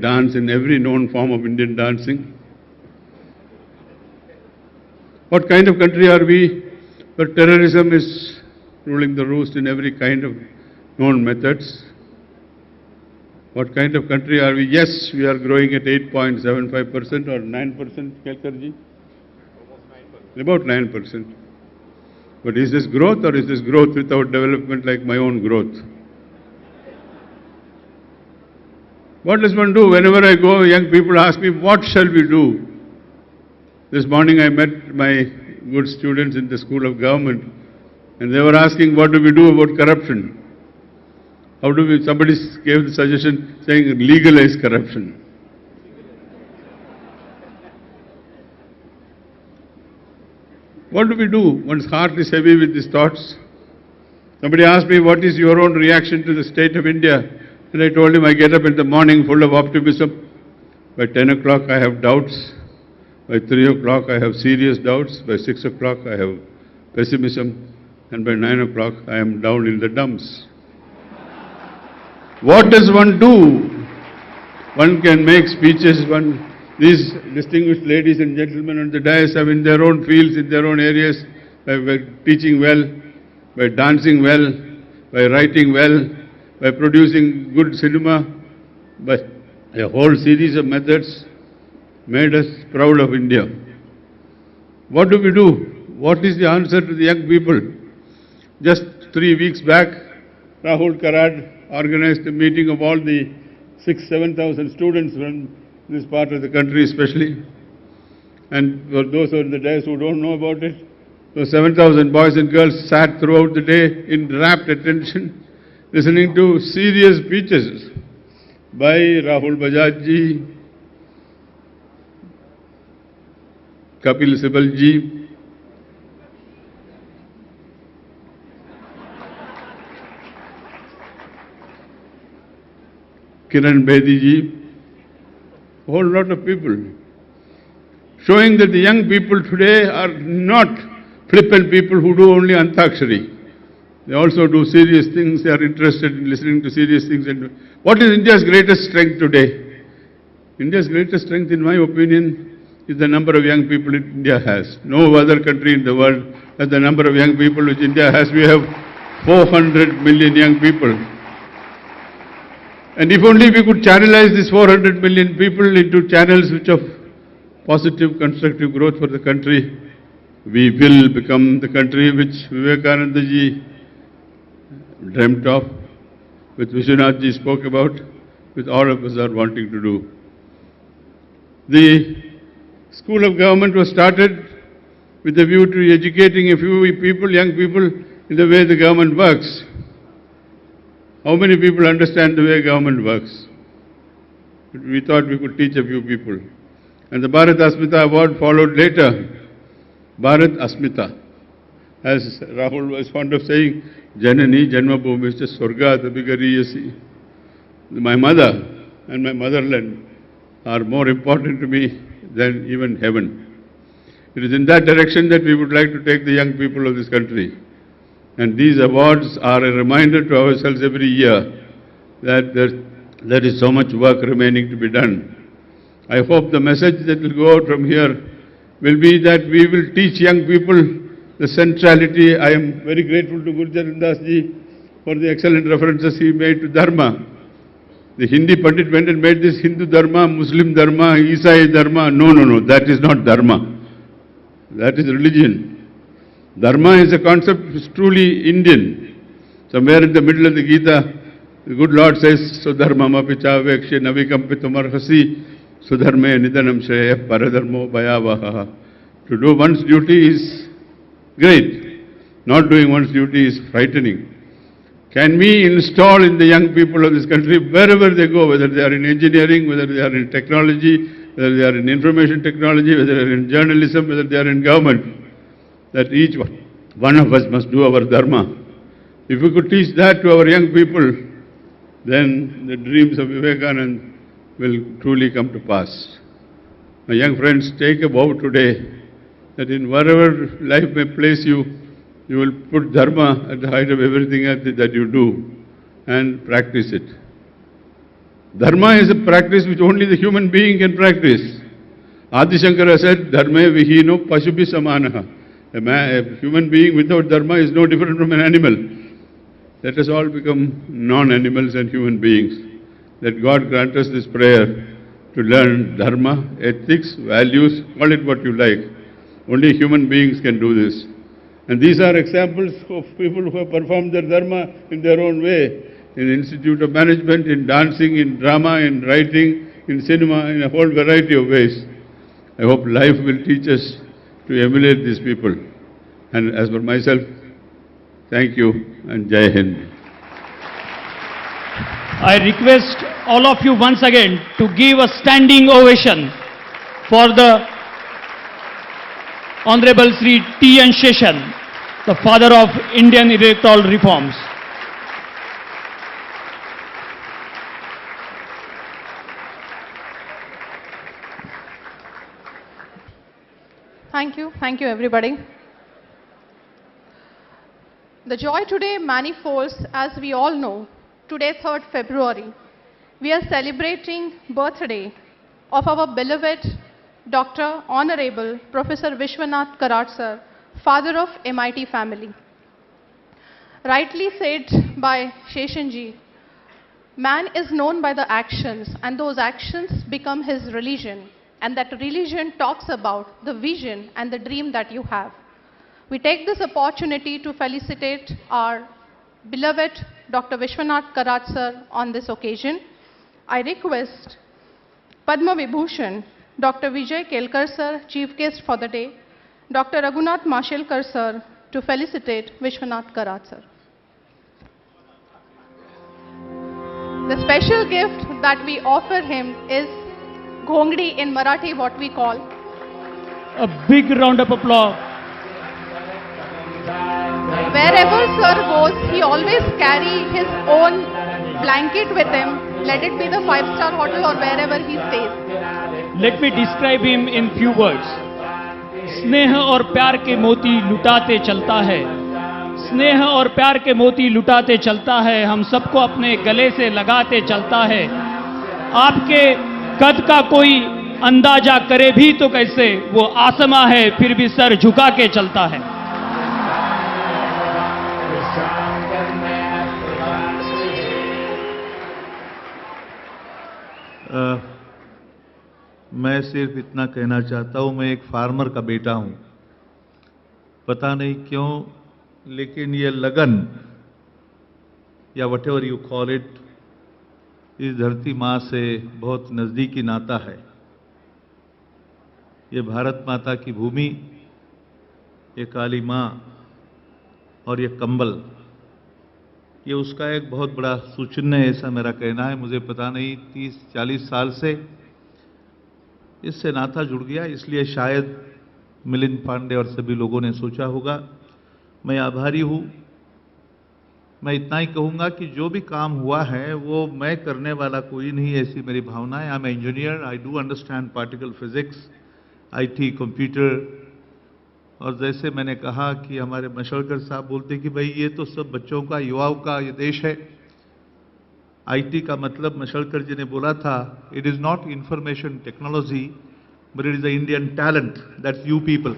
dance in every known form of Indian dancing. What kind of country are we where terrorism is ruling the roost in every kind of known methods? What kind of country are we? Yes, we are growing at 8.75% or 9%, Kelkarji? About 9%. But is this growth or is this growth without development like my own growth? What does one do? Whenever I go, young people ask me, what shall we do? This morning I met my good students in the School of Government and they were asking, what do we do about corruption? How do we, somebody gave the suggestion saying legalize corruption. What do we do? One's heart is heavy with these thoughts. Somebody asked me, what is your own reaction to the state of India? And I told him, I get up in the morning full of optimism. By 10 o'clock I have doubts. By 3 o'clock I have serious doubts. By 6 o'clock I have pessimism. And by 9 o'clock I am down in the dumps. What does one do? One can make speeches. These distinguished ladies and gentlemen on the dais have in their own fields, in their own areas, by teaching well, by dancing well, by writing well, by producing good cinema, by a whole series of methods made us proud of India. What do we do? What is the answer to the young people? Just 3 weeks back, Rahul Karad organized a meeting of all the 6,000-7,000 students from this part of the country especially. And for those on the dais who don't know about it, those 7,000 boys and girls sat throughout the day in rapt attention, listening to serious speeches by Rahul Bajaj ji, Kapil Sibal ji, Kiran Bedi ji, a whole lot of people, showing that the young people today are not flippant people who do only Antakshari. They also do serious things, they are interested in listening to serious things. And what is India's greatest strength today? India's greatest strength, in my opinion, is the number of young people India has. No other country in the world has the number of young people which India has. We have 400 million young people. And if only we could channelize these 400 million people into channels which of positive, constructive growth for the country, we will become the country which Vivekananda ji dreamt of, which Vishwanath ji spoke about, which all of us are wanting to do. The School of Government was started with a view to educating a few people, young people, in the way the government works. How many people understand the way government works? We thought we could teach a few people. And the Bharat ASMITA award followed later. Bharat ASMITA. As Rahul was fond of saying, Janani Janmabhumi Swarga Tabigariyasi. My mother and my motherland are more important to me than even heaven. It is in that direction that we would like to take the young people of this country. And these awards are a reminder to ourselves every year that there is so much work remaining to be done. I hope the message that will go out from here will be that we will teach young people the centrality. I am very grateful to Guru Charan Das ji for the excellent references he made to Dharma. The Hindi Pandit went and made this Hindu Dharma, Muslim Dharma, Isai Dharma. No, that is not Dharma. That is religion. Dharma is a concept which is truly Indian. Somewhere in the middle of the Gita, the good Lord says, Sudharmam apicha vekshe navikampitum arhasi sudharme nidanam shreya paradharmo bhayavaha. To do one's duty is great. Not doing one's duty is frightening. Can we install in the young people of this country, wherever they go, whether they are in engineering, whether they are in technology, whether they are in information technology, whether they are in journalism, whether they are in government, that each one of us must do our dharma. If we could teach that to our young people, then the dreams of Vivekananda will truly come to pass. My young friends, take a vow today that in wherever life may place you, you will put dharma at the height of everything that you do and practice it. Dharma is a practice which only the human being can practice. Adi Shankara said, Dharma vihino pashubi samanaha. A human being without dharma is no different from an animal. Let us all become non-animals and human beings. Let God grant us this prayer to learn dharma, ethics, values, call it what you like. Only human beings can do this. And these are examples of people who have performed their dharma in their own way. In Institute of Management, in dancing, in drama, in writing, in cinema, in a whole variety of ways. I hope life will teach us to emulate these people. And as for myself, thank you and Jai Hind. I request all of you once again to give a standing ovation for the Honorable Sri T. N. Sheshan, the father of Indian electoral reforms. Thank you everybody. The joy today manifolds, as we all know. Today, 3rd February, we are celebrating birthday of our beloved Dr. Honorable Professor Vishwanath Karat sir, father of MIT family. Rightly said by Sheshanji, man is known by the actions, and those actions become his religion, and that religion talks about the vision and the dream that you have. We take this opportunity to felicitate our beloved Dr. Vishwanath Karat sir on this occasion. I request Padma Vibhushan, Dr. Vijay Kelkar sir, Chief Guest for the day, Dr. Raghunath Mashelkar sir to felicitate Vishwanath Karat sir. The special gift that we offer him is Ghongdi in Marathi, what we call. A big round of applause. Wherever sir goes, he always carry his own blanket with him, let it be the 5-star hotel or wherever he stays. Let me describe him in few words. स्नेह और प्यार के मोती लुटाते चलता है, स्नेह और प्यार के मोती लुटाते चलता है, हम सबको अपने गले से लगाते चलता है। आपके कद का कोई अंदाजा करे भी तो कैसे, वो आसमां है फिर भी सर झुका के चलता है। मैं सिर्फ इतना कहना चाहता हूं, मैं एक फार्मर का बेटा हूं। पता नहीं क्यों, लेकिन ये लगन या what ever you call it, इस धरती माँ से बहुत नज़दीकी नाता है। ये भारत माता की भूमि, ये काली माँ और ये कंबल, ये उसका एक बहुत बड़ा सूचना है, ऐसा मेरा कहना है। मुझे पता नहीं 30-40 साल से इससे नाता जुड़ गया, इसलिए शायद मिलिंद पांडे और सभी लोगों ने सोचा होगा। मैं आभारी हूँ। मैं इतना ही कहूँगा कि जो भी काम हुआ है वो मैं करने वाला कोई नहीं, ऐसी मेरी भावना है। I am engineer, I do understand particle physics, IT, computer. और जैसे मैंने कहा कि हमारे मशलकर साहब बोलते कि भाई ये तो सब बच्चों का, युवाओं का ये देश है। IT का मतलब मशलकर जी ने बोला था, it is not information technology but it is the Indian talent, that's you people.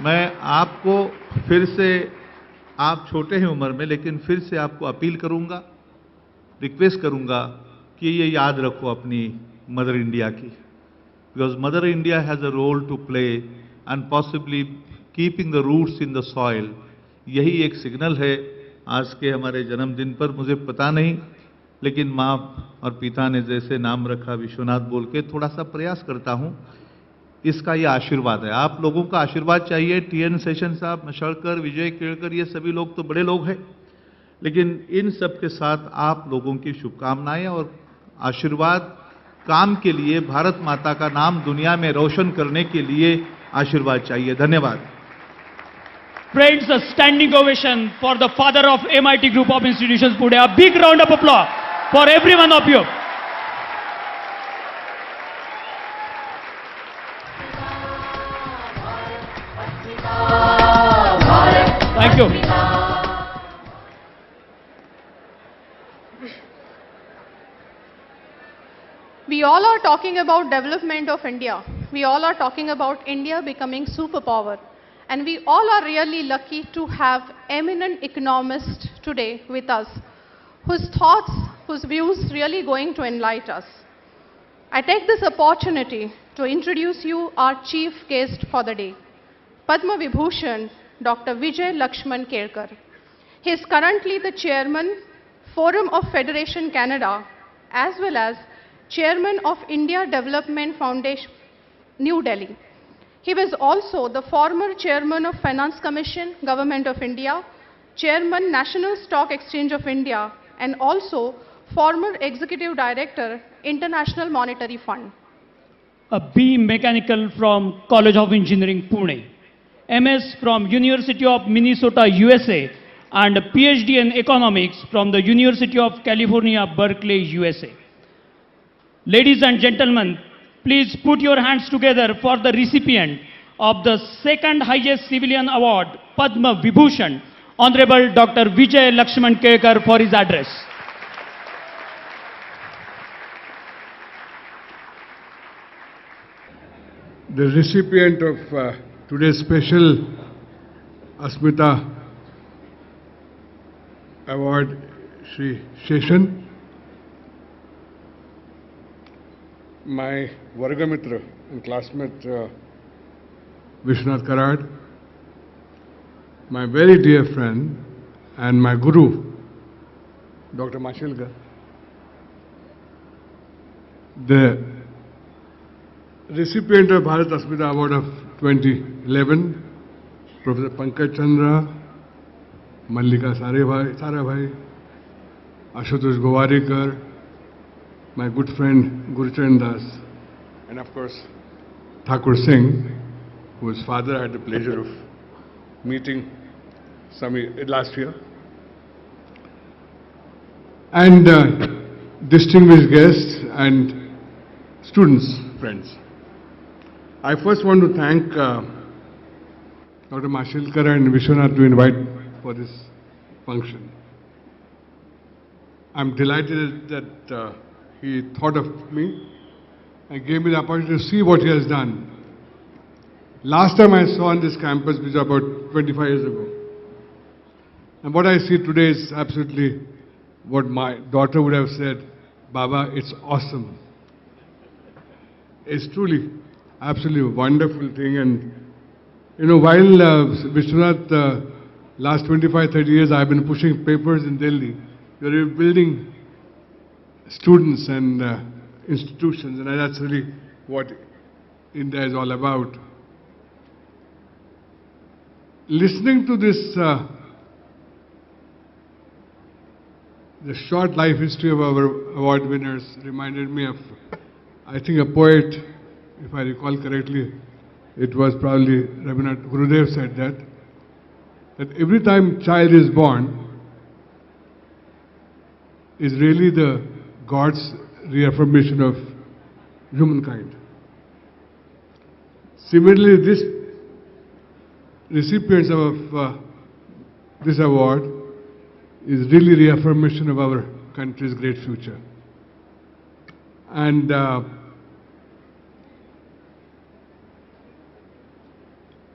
मैं आपको फिर से, आप छोटे हैं उम्र में, लेकिन फिर से आपको अपील करूंगा, रिक्वेस्ट करूंगा कि ये याद रखो अपनी मदर इंडिया की, because mother India has a role to play and possibly keeping the roots in the soil. यही एक सिग्नल है आज के हमारे जन्मदिन पर। मुझे पता नहीं, लेकिन माँ और पिता ने जैसे नाम रखा विश्वनाथ बोल के, थोड़ा सा प्रयास करता हूँ। इसका ये आशीर्वाद है, आप लोगों का आशीर्वाद चाहिए। TN शेषन साहब, मशलकर, विजय केलकर, ये सभी लोग तो बड़े लोग हैं, लेकिन इन सब के साथ आप लोगों की शुभकामनाएं और आशीर्वाद, काम के लिए, भारत माता का नाम दुनिया में रोशन करने के लिए आशीर्वाद चाहिए। धन्यवाद। Friends, a standing ovation for the father of MIT Group of Institutions Pune. A big round of applause for every one of you. Thank you. We all are talking about development of India. We all are talking about India becoming superpower. And we all are really lucky to have eminent economists today with us, whose thoughts, whose views really going to enlighten us. I take this opportunity to introduce you our chief guest for the day, Padma Vibhushan, Dr. Vijay Lakshman Kerkar. He is currently the chairman, Forum of Federation Canada, as well as chairman of India Development Foundation, New Delhi. He was also the former chairman of Finance Commission, Government of India, chairman, National Stock Exchange of India, and also former executive director, International Monetary Fund. A B Mechanical from College of Engineering, Pune. MS from University of Minnesota, USA, and a PhD in Economics from the University of California, Berkeley, USA. Ladies and gentlemen, please put your hands together for the recipient of the second highest civilian award, Padma Vibhushan, Honorable Dr. Vijay Lakshman Kerkar, for his address. The recipient of today's special ASMITA award, Shri Sheshan, my Vargamitra and classmate Vishwanath Karad, my very dear friend and my guru, Dr. Mashilkar, the recipient of Bharat ASMITA Award of 2011, Professor Pankaj Chandra, Mallika Sarabhai, Ashutosh Gowarikar, my good friend Gurucharan Das, and of course Thakur Singh, whose father I had the pleasure of meeting last year, and distinguished guests and students, friends. I first want to thank Dr. Mashilkar and Vishwanath to invite for this function. I'm delighted that he thought of me and gave me the opportunity to see what he has done. Last time I saw on this campus, which was about 25 years ago, and what I see today is absolutely what my daughter would have said, Baba, it's awesome. It's truly absolutely a wonderful thing. And you know, while Vishwanath, last 25, 30 years I've been pushing papers in Delhi, we're building students and institutions, and that's really what India is all about. Listening to this, the short life history of our award winners reminded me of, I think, a poet, if I recall correctly, it was probably Rabindranath Gurudev said that every time child is born is really the God's reaffirmation of humankind. Similarly, this recipients of this award is really reaffirmation of our country's great future. And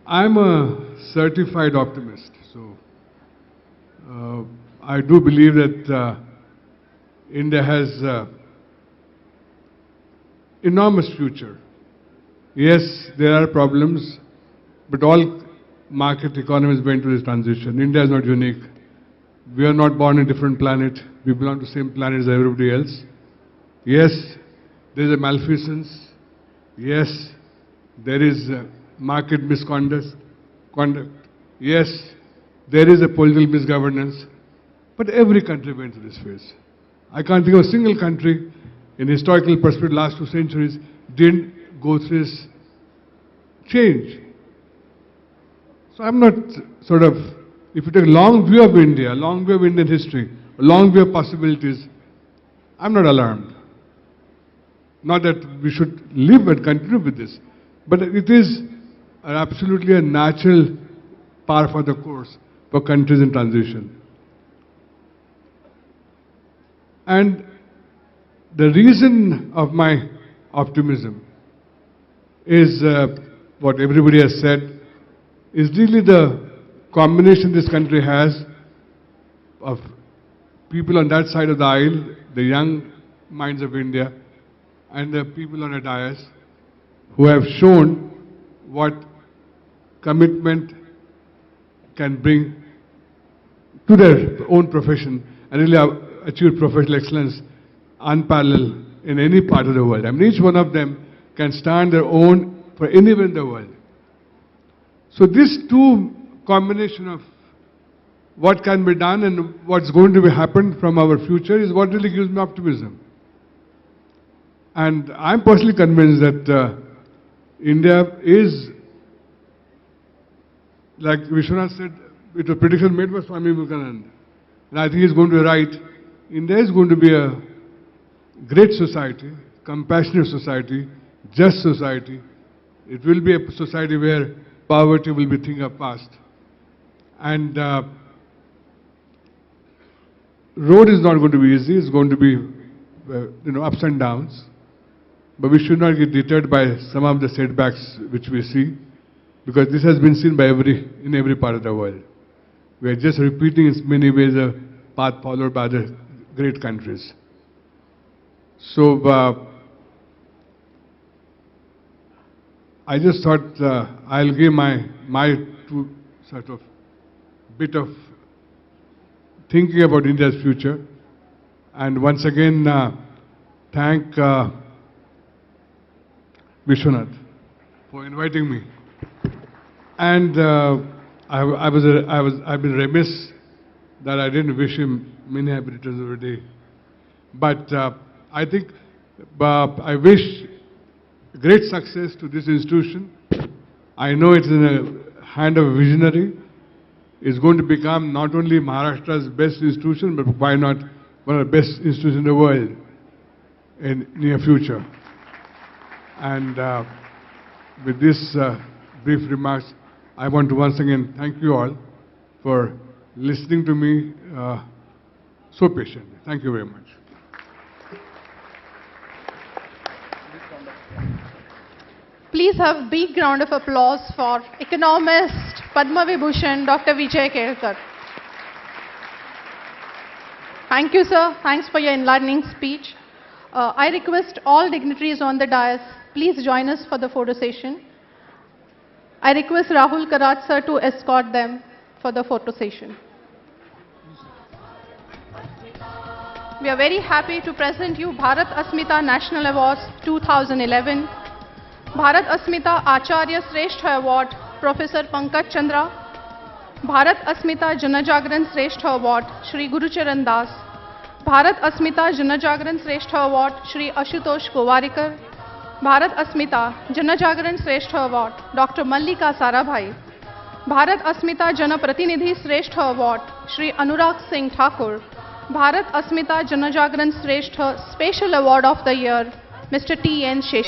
I'm a certified optimist, so I do believe that India has enormous future. Yes, there are problems, but all market economies went through this transition. India is not unique. We are not born on a different planet. We belong to the same planet as everybody else. Yes, there is a malfeasance. Yes, there is market misconduct. Yes, there is a political misgovernance. But every country went through this phase. I can't think of a single country in historical perspective, last 2 centuries, didn't go through this change. So I'm not sort of, if you take a long view of India, a long view of Indian history, a long view of possibilities, I'm not alarmed. Not that we should live and continue with this, but it is absolutely a natural par for the course for countries in transition. And the reason of my optimism is what everybody has said, is really the combination this country has of people on that side of the aisle, the young minds of India, and the people on the dais who have shown what commitment can bring to their own profession and really achieve professional excellence unparalleled in any part of the world. I mean, each one of them can stand their own for anywhere in the world. So this two combination of what can be done and what's going to be happen from our future is what really gives me optimism. And I'm personally convinced that India is, like Vishwanath said, it was prediction made by Swami Vivekananda. And I think he's going to be right. India is going to be a great society, compassionate society, just society. It will be a society where poverty will be a thing of past. And road is not going to be easy. It's going to be, ups and downs. But we should not get deterred by some of the setbacks which we see, because this has been seen by in every part of the world. We are just repeating in many ways a path followed by the great countries. So I just thought I'll give my two sort of bit of thinking about India's future, and once again thank Vishwanath for inviting me. And I've been remiss that I didn't wish him many happy returns of the day. But I think I wish great success to this institution. I know it's in the hand of a visionary. It's going to become not only Maharashtra's best institution, but why not one of the best institutions in the world in near future. And with this brief remarks, I want to once again thank you all for listening to me so patiently. Thank you very much. Please have a big round of applause for economist Padma Vibhushan Dr. Vijay Kelkar. Thank you, sir. Thanks for your enlightening speech. I request all dignitaries on the dais, please join us for the photo session. I request Rahul Karat sir to escort them for the photo session. We are very happy to present you Bharat Asmita National Awards 2011. Bharat Asmita Acharya Sreshtha Award, Professor Pankaj Chandra. Bharat Asmita Janajagran Sreshtha Award, Shri Gurucharan Das. Bharat Asmita Janajagran Sreshtha Award, Shri Ashutosh Gowarikar. Bharat Asmita Janajagran Sreshtha Award, Dr. Mallika Sarabhai. Bharat Asmita Jana Pratinidhi Sreshtha Award, Shri Anurag Singh Thakur. Bharat Asmita Janajagran Sreshtha Special Award of the Year, Mr. T.N. Shesh.